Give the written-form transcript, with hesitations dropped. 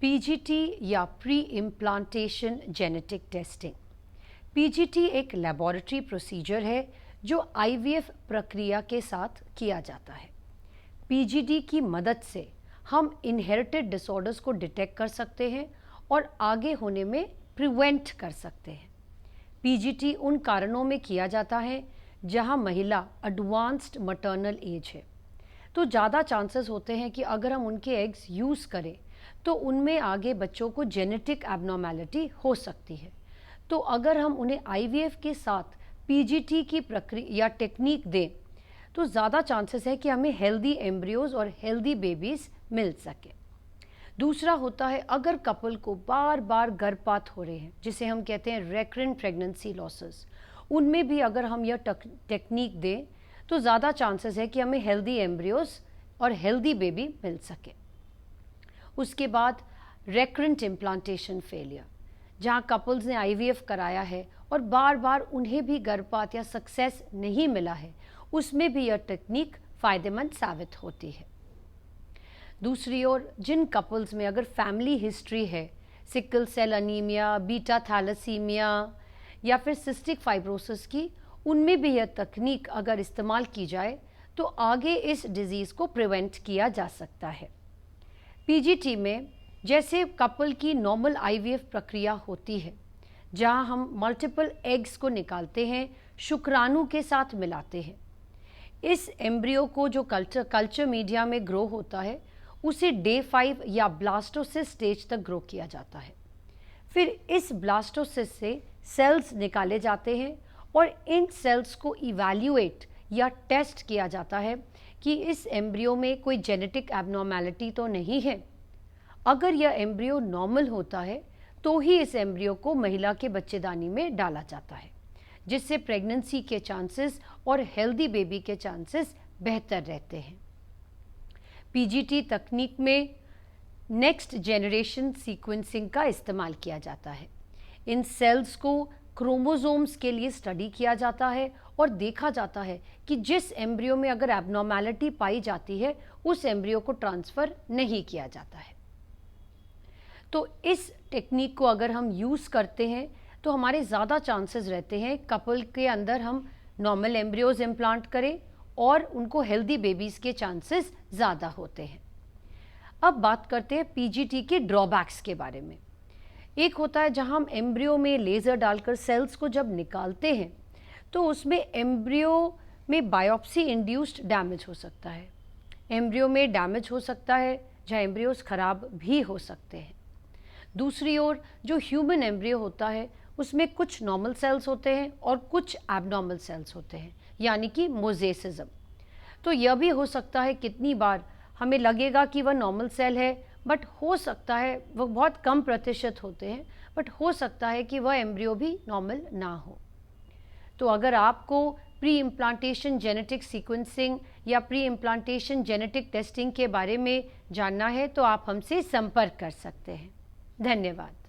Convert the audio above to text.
PGT या pre implantation genetic testing. PGT एक laboratory procedure है जो आईवीएफ प्रक्रिया के साथ किया जाता है। पीजीटी की मदद से हम इनहेरिटेड डिसऑर्डर्स को डिटेक्ट कर सकते हैं और आगे होने में प्रिवेंट कर सकते हैं। पीजीटी उन कारणों में किया जाता है जहां महिला एडवांस्ड मैटरनल एज है, तो ज़्यादा चांसेस होते हैं कि अगर हम उनके एग्स यूज़ करें तो उनमें आगे बच्चों को जेनेटिक एबनॉर्मेलिटी हो सकती है। तो अगर हम उन्हें आईवीएफ के साथ पीजीटी की प्रक्रिया या टेक्निक दें तो ज़्यादा चांसेस है कि हमें हेल्दी एम्ब्रियोज और हेल्दी बेबीज़ मिल सके। दूसरा होता है अगर कपल को बार बार गर्भपात हो रहे हैं, जिसे हम कहते हैं रेकरेंट प्रेगनेंसी लॉसेस, उनमें भी अगर हम यह टेक्निक दें तो ज़्यादा चांसेस है कि हमें हेल्दी एम्ब्रियोज और हेल्दी बेबी मिल सके। उसके बाद रेकरेंट इम्प्लांटेशन फेलियर, जहाँ कपल्स ने आईवीएफ कराया है और बार बार उन्हें भी गर्भपात या सक्सेस नहीं मिला है, उसमें भी यह टेक्निक फ़ायदेमंद साबित होती है। दूसरी ओर जिन कपल्स में अगर फैमिली हिस्ट्री है sickle cell anaemia, beta thalassaemia या फिर सिस्टिक फाइब्रोसिस की, उनमें भी यह तकनीक अगर इस्तेमाल की जाए तो आगे इस डिज़ीज़ को प्रिवेंट किया जा सकता है। पीजीटी में जैसे कपल की नॉर्मल आईवीएफ प्रक्रिया होती है, जहां हम मल्टीपल एग्स को निकालते हैं, शुक्राणु के साथ मिलाते हैं, इस एम्ब्रियो को जो कल्चर मीडिया में ग्रो होता है उसे डे 5 या ब्लास्टोसिस स्टेज तक ग्रो किया जाता है। फिर इस ब्लास्टोसिस से सेल्स निकाले जाते हैं और इन सेल्स को इवैल्यूएट या टेस्ट किया जाता है कि इस एम्ब्रियो में कोई जेनेटिक एबनॉर्मेलिटी तो नहीं है। अगर यह एम्ब्रियो नॉर्मल होता है तो ही इस एम्ब्रियो को महिला के बच्चेदानी में डाला जाता है, जिससे प्रेगनेंसी के चांसेस और हेल्दी बेबी के चांसेस बेहतर रहते हैं। पीजीटी तकनीक में नेक्स्ट जनरेशन सीक्वेंसिंग का इस्तेमाल किया जाता है। इन सेल्स को क्रोमोसोम्स के लिए स्टडी किया जाता है और देखा जाता है कि जिस एम्ब्रियो में अगर एबनॉर्मेलिटी पाई जाती है उस एम्ब्रियो को ट्रांसफ़र नहीं किया जाता है। तो इस टेक्निक को अगर हम यूज़ करते हैं तो हमारे ज़्यादा चांसेस रहते हैं कपल के अंदर हम नॉर्मल एम्ब्रियोज इम्प्लांट करें और उनको हेल्दी बेबीज़ के चांसेस ज़्यादा होते हैं। अब बात करते हैं पीजीटी के ड्रॉबैक्स के बारे में। एक होता है जहां हम एम्ब्रियो में लेज़र डालकर सेल्स को जब निकालते हैं तो उसमें एम्ब्रियो में बायोप्सी इंड्यूस्ड डैमेज हो सकता है। एम्ब्रियो में डैमेज हो सकता है जहां एम्ब्रियोज ख़राब भी हो सकते हैं। दूसरी ओर जो ह्यूमन एम्ब्रियो होता है उसमें कुछ नॉर्मल सेल्स होते हैं और कुछ एबनॉर्मल सेल्स होते हैं, यानी कि मोजेसिज्म। तो यह भी हो सकता है कितनी बार हमें लगेगा कि वह नॉर्मल सेल है, बट हो सकता है वो बहुत कम प्रतिशत होते हैं, बट हो सकता है कि वह एम्ब्रियो भी नॉर्मल ना हो। तो अगर आपको प्री इम्प्लांटेशन जेनेटिक सीक्वेंसिंग या प्री इम्प्लांटेशन जेनेटिक टेस्टिंग के बारे में जानना है तो आप हमसे संपर्क कर सकते हैं। धन्यवाद।